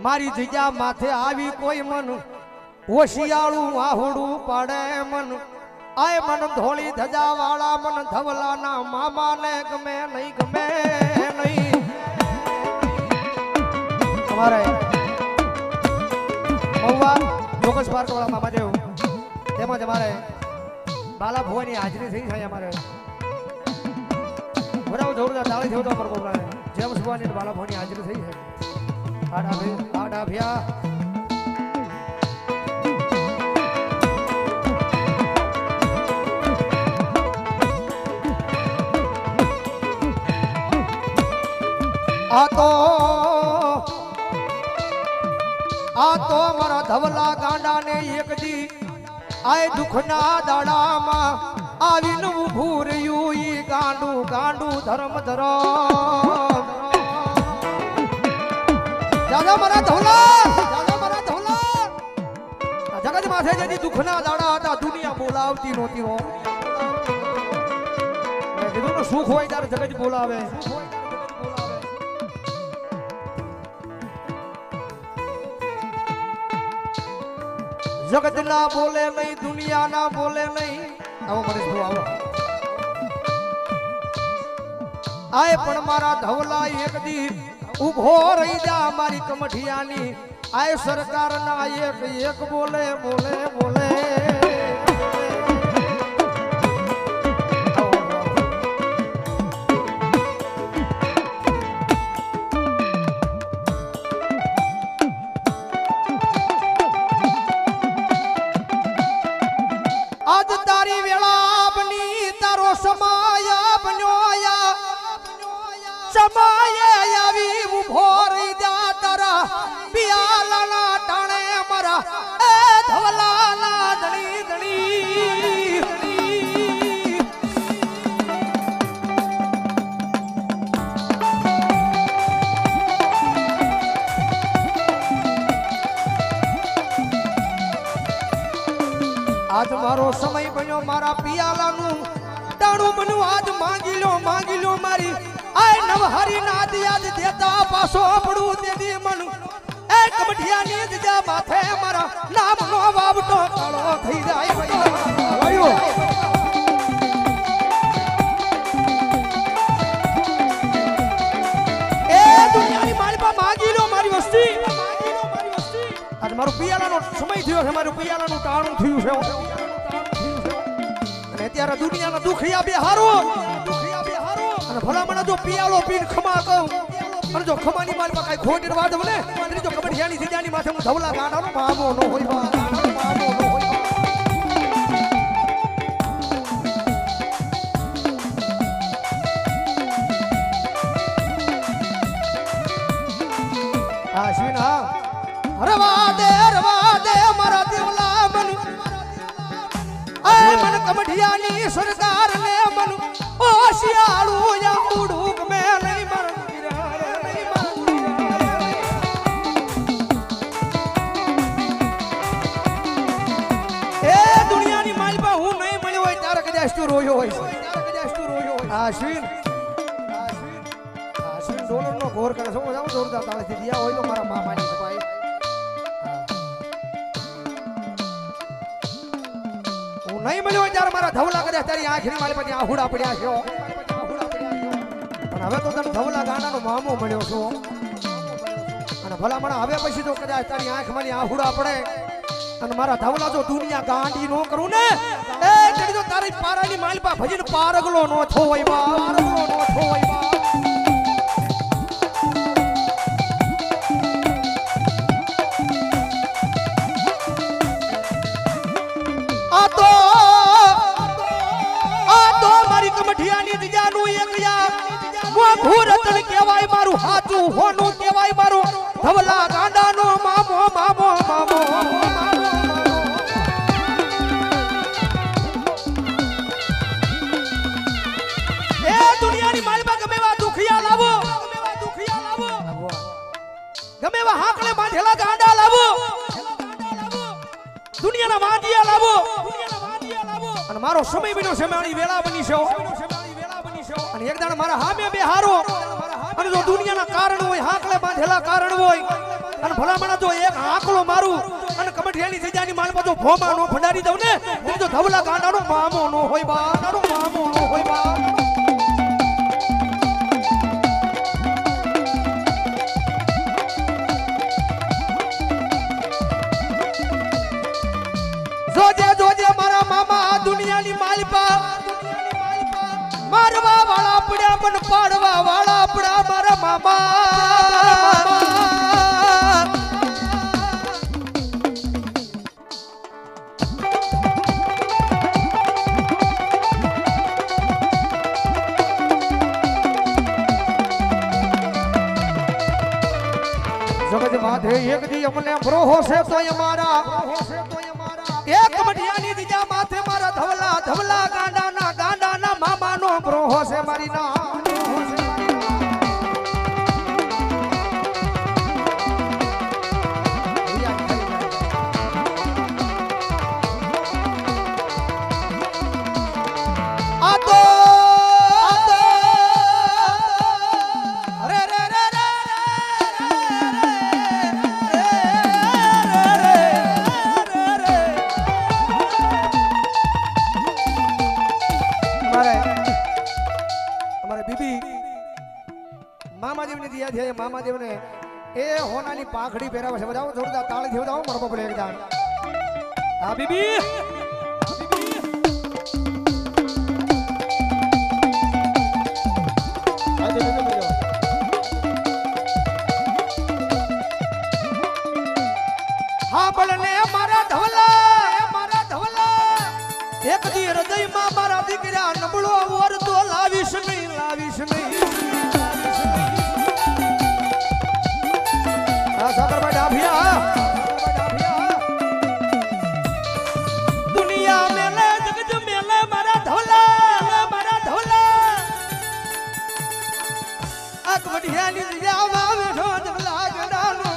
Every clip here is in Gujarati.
મારી જગ્યા માથે આવી કોઈ મન હોશિયાળું આહુડું પાડે મન આય મન ધોળી ધજા વાળા મન ધવલાના મામા ને ગમે નહીં ગમે નહીં તમારે મહુવા ચોકસ પાર્ક વાળા મામા દેવ તેમજ અમારે બાલા ભુવાની હાજરી થઈ છે અમારે બરાબર જોરદાર તાળી થયો તો પર બોલાય જેમ્સ ભુવાની બાલા ભુવાની હાજરી થઈ છે આડા ભ્યા આ તો મારા ધવલા ગાંડા ને એક દી આય દુખના દાડામાં આવીને ઊભું રહ્યું ઈ ગાંડું ગાંડું ધર્મ ધરમ દાદા મારા ધવલા જગત માથે જેની દુખના દાડા હતા દુનિયા બોલાવતી નહોતી હો મેં કીધું ને સુખ હોય ત્યારે જગત બોલાવે જગત ના બોલે નહીં દુનિયા ના બોલે નહીં આવો મરીશ ભાઈ આવો આય પણ મારા ધવલા એક દી ઉભો રહી જા મારી કમઠિયાની આય સરકાર ના એક બોલે બોલે બોલે આજ તારી વેળા બની તારો સમાય બન્યો સમાય આવી ઉભો રહી જા તારા પિયાલાના ટાણે મારા એ ધવલાના ધણી ધણી આજ મારો સમય બન્યો મારા પિયાલાનું ટાણું બન્યું આજ માંગી લો મારી આય નવહરી નાદ યાદ દેતા પાછો પડું દેદી મન એ કમઠિયાની જજા માથે મારા નામનો વાવટો કાળો થઈ જાય ભાઈઓ એ દુનિયાની માલપા માંગી લો મારી વસ્તી આજ મારું પિયાલાનો સમય થયો છે મારું પિયાલાનું ટાણું થયું છે અને અત્યારે દુનિયાના દુખિયા બેહારો અને ભલામણા જો પિયાલો પીન ખમા કહું અને જો ખમાની માલમાં કઈ ખોટ વાદ બને અને જો કબડિયાની સીજાની માથે હું ધવલા ગાંડાનો મામો નો હોય રવા દે મારા દેવલા મન આય મન કમઠિયાની સરકાર ને મન ઓશિયાળું યાઉડું મે નહીં મર એ દુનિયાની માલપા હું નહીં મળ્યો હોય ત્યારે કદાચ તું રોયો હોય આશ્વિન ડોલર નો ઘોર કરે સમજ આવો જોરદાર તાળે દિયા હોય તો મારા મામાની ભાઈ નહીં મળ્યો ત્યારે મારા ધવલા કર્યા તારી આંખની મારી પછી આહુડા પડ્યા છે અને હવે તો તને ધવલા ગાંડાનો મામો મળ્યો છો અને ભલામણા હવે પછી તો કદાચ તારી આંખમાં આહુડા પડે અને મારા ધવલા જો દુનિયા ગાંડી નો કરું ને એ તેડી તો તારી પારાની માલપા ભજીને પારગલો નો થોય પારગલો નો થોય કમઠિયાની દિજાનું એક યાર મોઘું રતન કહેવાય મારું હાચું હોનું કહેવાય મારું ધવલા ગાંડાનો મામો મામો મામો એ દુનિયાની માલમાં ગમે એવા દુખિયા લાવો ગમે એવા હાકલે બાંધેલા ગાંડા લાવો દુનિયાના માંડિયા લાવો અને મારો સમય બન્યો છે મારી વેળા બની છે અને એકદાણ મારા હામે બે હારો અને જો દુનિયાના કારણ હોય હાકલે બાંધેલા કારણ હોય અને ભલામણા જો એક આંકડો મારું અને કમઠિયાની જગ્યાની માલ પાછો ભોમા નો ફડાડી દઉં ને તો ધવલા ગાંડાનો મામો નો હોય બા મામો નો હોય બા જોજે મારા મામા આ દુનિયાની માલિપા મારવા વાળા પડ્યા મન પાડવા વાળા પડ્યા મારા મામા જગત માથે એક દી અમને બ્રોહો છે તો અમારા એક મઢિયાની દીજા માથે મારા ધવલા ધવલા ગાંડાના મામાનો બ્રોહો છે મારી ના મામાદેવ ને એ હોનાની પાખડી પહેરાવે છે બધાઓ જોરદાર તાળી થી બધાઓ મરબો પડે એકદમ હા બીબી હા બળને મારા ધવલા એક દી હૃદયમાં મારા દીકરા નબળો વર તો લાવીશ નહીં સાગરભાઈ ડાભિયા દુનિયા મેલે જગત મેલે મારા ધવલા આ કવડિયાની દિયામાં બેઠો ધવલા ગડાનો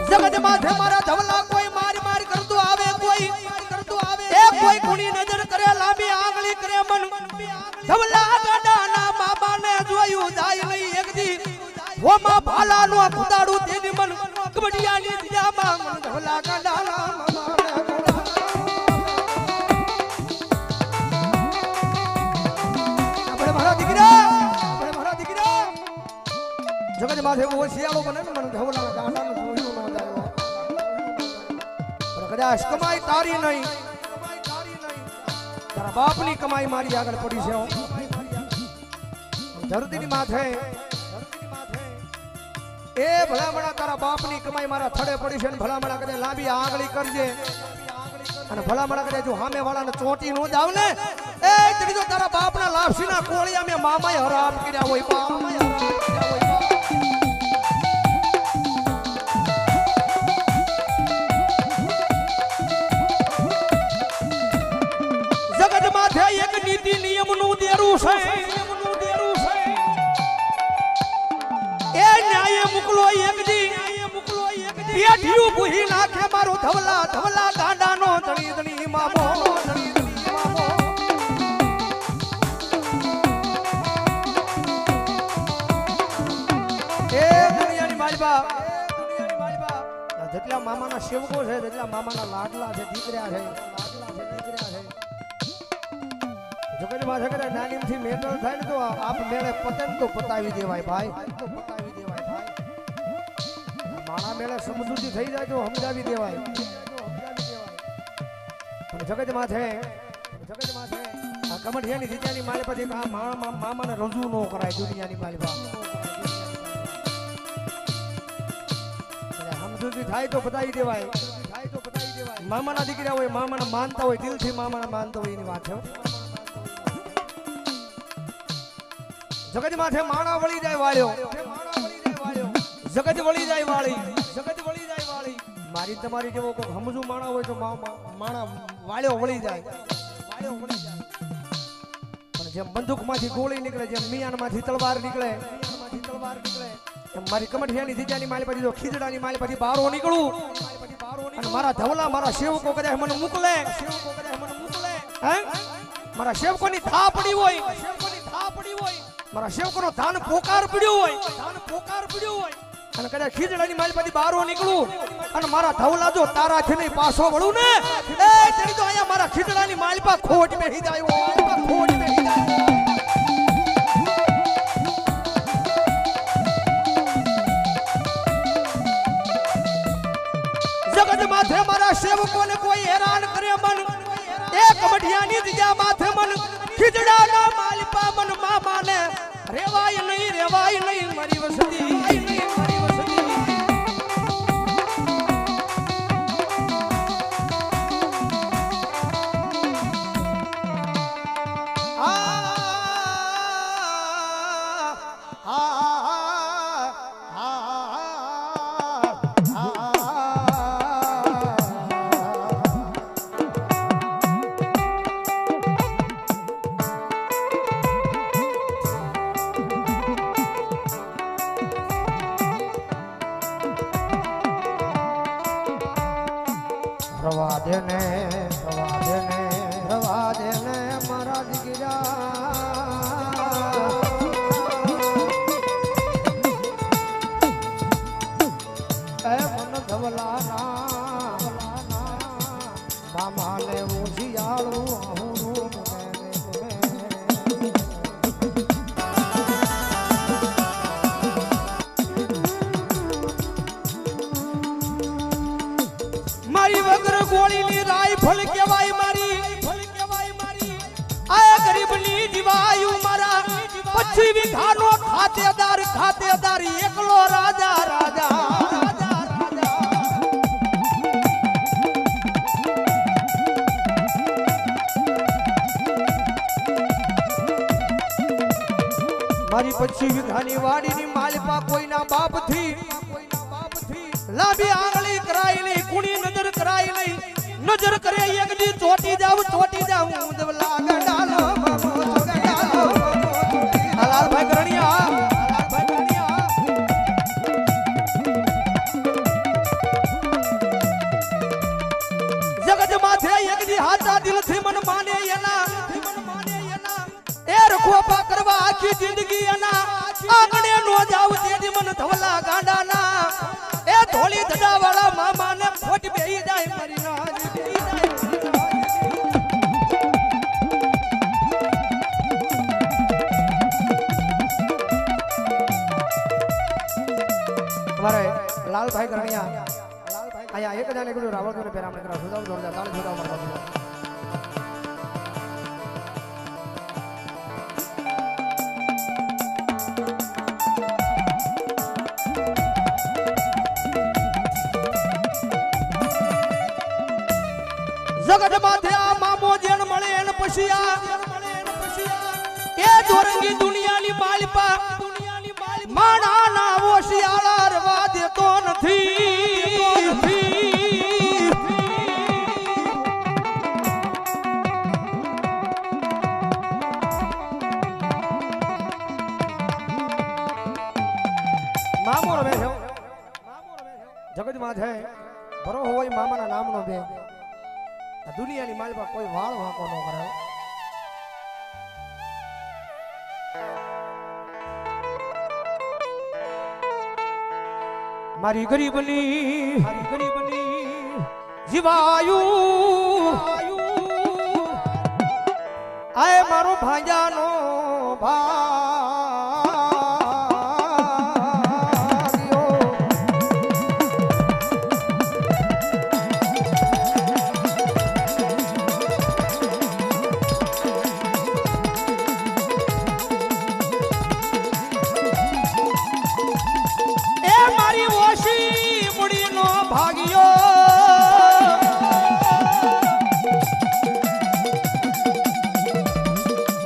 જગત માથે મારા ધવલા કોની નજર કરે લાંબી આંગળી કરે મન ધવલા ગાડાના બાબાને જોયું જાય નહીં એક દી હોમાં ભાલાનો ખુદાડું તેની મન કબડિયાની દિયામાં મન ધવલા ગાડાના બાબાને આપણે મારા દીકરા જગત માથે ઓશિયાળો બને ને મન ધવલા ગાડાનું જોયું ન જાય પણ કદાચ કમાઈ તારી નહીં તારા બાપની કમાઈ મારી આગળ પડી છે ધરતીની માથે એ ભલામણા તારા બાપની કમાઈ મારા થડે પડી છે ભલામણા કદે લાંબી આંગળી કરજે અને ભલામણા કદે જો સામે વાળાને ચોટી નો જાવ ને એ તરી જો તારા બાપના લાપસીના કોળિયા મે મામાએ હરામ કર્યા હોય બાપાએ હરામ કર્યા હોય એક નીતિ નિયમનું દેરું છે એ ન્યાય મુકલો એક દી પેઠિયું ભૂહી નાખે મારો ધવલા ગાંડાનો ધણી મામો એ દુનિયાની માલબા જેટલા મામાના સેવકો છે જેટલા મામાના લાડલા છે દીકરા છે જગત માથે કરે નાનીમથી મેટર થાય ને તો આપ મેળે પતન તો પતાવી દેવાય ભાઈ માણા મેળે સમજૂતી થઈ જાય તો સમજાવી દેવાય પણ જગત માથે આ કમઠિયાની દીકરાની માલે પછી આ મામાને રજૂ ન કરાય દુનિયાની માલમાં સમજૂતી થાય તો પતાવી દેવાય મામાના દીકરા હોય મામાના માનતા હોય દિલથી મામાના માનતા હોય એની વાત છે જગત માથે માણા વળી જાય વાળ્યો જગત વળી જાય વાળી મારી તમારી જેવો કોઈ સમજુ માણા હોય તો માણા વાળ્યો વળી જાય પણ જેમ બંદૂક માંથી ગોળી નીકળે જેમ મિયાન માંથી તલવાર નીકળે તલવાર નીકળે મારી કમઠિયાની દીજાની માલ પછી જો ખીજડાની માલ પછી બહારો નીકળું અને મારા ધવલા મારા સેવકો કદાચ મને મોકલે હે મારા સેવકોની થા પડી હોય મારા સેવકોનો ધાન પોકાર પડ્યો હોય અને કદાચ ખીજડાની માલ પછી બહારો નીકળું અને મારા ધવલા જો તારાથી નહીં પાછો વળું ને એ ચડી તો અહીંયા મારા ખીજડાની માલ પર ખોટ બેહી જાય જગત માથે મારા સેવકોને કોઈ હેરાન કરે મન એક કમઠિયાની દીજા માથે મન ખીજડાના માલપા મન મામાને રેવાય નહીં મારી વસતી રવા દેને મારા દીકરા મન ધવલાના મામાને ઉજિયાળું મારી વગર ગોળીની રાઈફલ કેવાય મારી આ ગરીબની દીવાયું મારા 25 વીઘાનો ખાતેદાર એકલો રાજા મારી 25 વીઘાની વાડીની માલપા કોઈના બાપથી લાંબી આંગળી કરાઈ નહીં કુણી નજર કરાઈ નહીં નજર કરે એક દી ચોટી જાવ દવલા ગડાલો લાલભાઈ કરણિયા જગત માથે એક દી હાચા દિલથી મન માને એના એ રખોપા કરવા આખી જિંદગી એના આંગણે નો જાવ તેદી મન ધવલા ગાંડાના એ ધોળી ધડા વાળા મામાને ખોટ બેહી જાય મારી નાજ બેહી જાય તમારે લાલભાઈ કરણિયા અહીંયા એક જાને કીધું રાવળને પેરામણે કરા સુદાવ જોરદાર તાળ સુદાવ મારવા જગત માથે આ મામો જેણ મળે એને પછી એ દોરંગી દુનિયાની માલપા માણાના ઓશિયાળા રવા દેતો નથી મામો રમે છે જગત માથે ભરો હોય મામાના નામનો બે દુનિયાની માલમાં કોઈ વાળ વાંકો ન કરે મારી ગરીબની જીવાયું આય મારો ભાંજાનો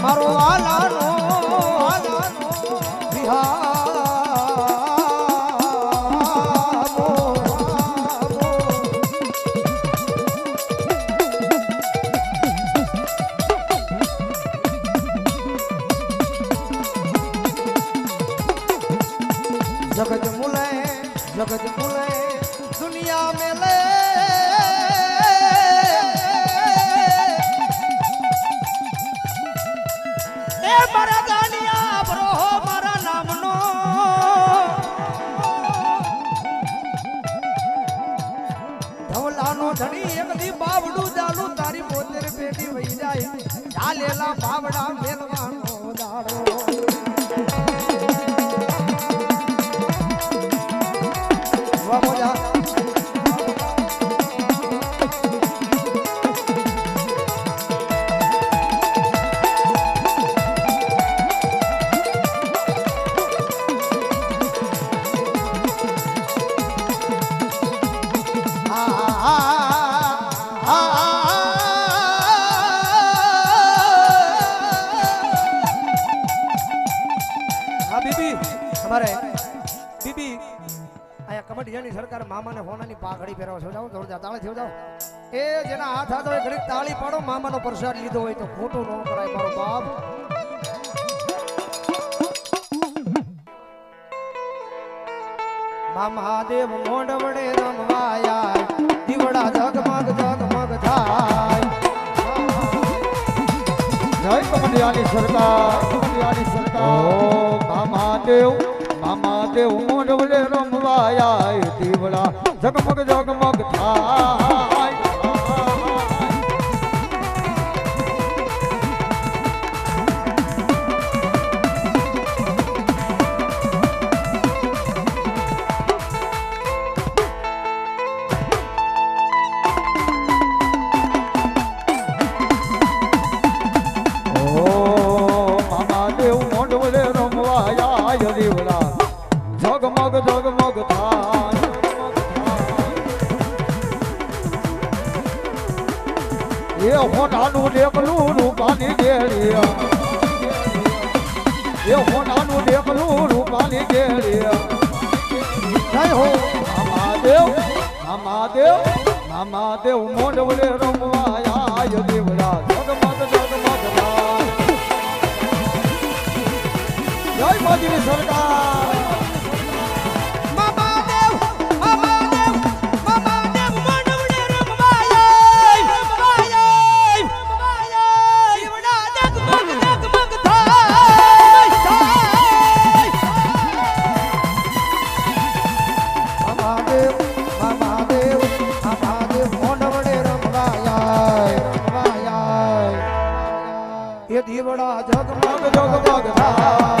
મારો આલાનો जगत मुले दुनिया में ले ए मारा गानिया ब्रो मारा नामनो धवलानो धनी एक दी बावडू जालू तारी पोतेर पेटी वही जाए चालेला बावड़ा मेलवानो दाड़ो सरकार मामा ने होना नी पाघड़ी फेरवा छो जाओ जोर जा ताळे थयो जाओ ए जेना हाथ हाथ होय घड़ी ताળી पाडो मामा नो प्रसाद लीधो होय तो खोटो न कराय मारो बाप मामा देव मोंडवड़े रमवाया दीवड़ा जगमग थाय जय कमलियानी सरकार ओ मामा देव मोंडवड़े रमवाया दीवड़ा जगमग थाय जगमग थाय ये होनानु देखलू रूपानी गेलिया ये होनानु देखलू रूपानी गेलिया जय हो मामा देव मोंडवले रमवाया देवड़ा जगमग थाय जय मोदी सरकार दीवड़ा जगमग थाय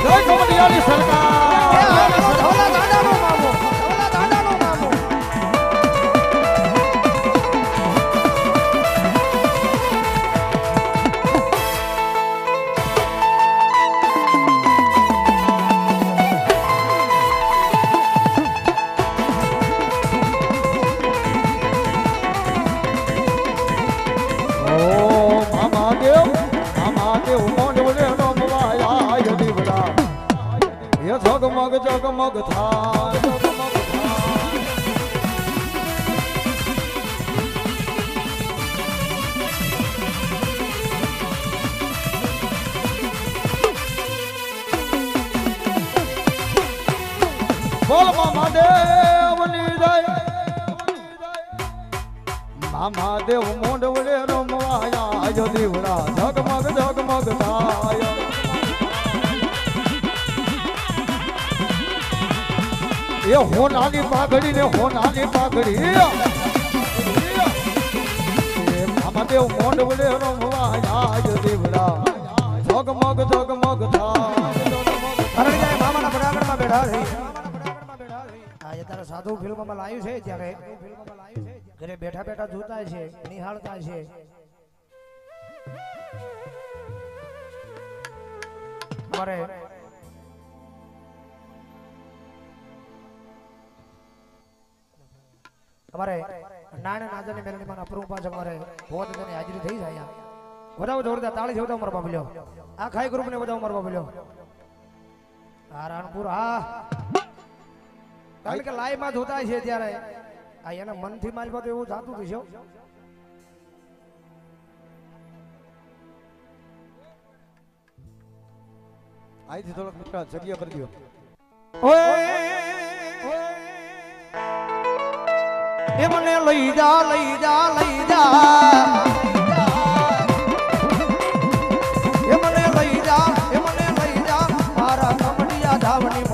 जय कमलियानी सरकार धौला दांडानो मामो जगमग थाय बोल मामा देवनी जय मामा देव मोंडवले रमवाया दीवड़ा जगमग थाय ये होनानी पाघड़ी ने होनानी पाघड़ी मामा देव मोंडवले रमवाया दीवड़ा जगमग थाय હરણ જાય મામાના બરાબરમાં બેઠા છે આ એ તારા સાધુ ફિલ્મમાં લાવ્યું છે ત્યારે ઘરે બેઠા બેઠા જોતા છે નિહાળતા છે અમારે અમારે નાણે નાજાની મેલડીમાં અપરૂપા છે અમારે હોત તેની હાજરી થઈ જાય વધાવો જોરદાર તાળી જોતા મારો બાબલ્યો આ ખાઈ ગ્રુપને વધાવો મારો બાબલ્યો આ રાણપુર હા કારણ કે લાઈવ માં જોતા છે ત્યારે આ એના મનથી માલવા તો એવું થતું હશે અહીંથી થોડોક મિત્ર જગ્યા કરી દો એ મને લઈ જા લઈ જા લઈ જા એ મને લઈ જા મારા કમડિયા ધાવની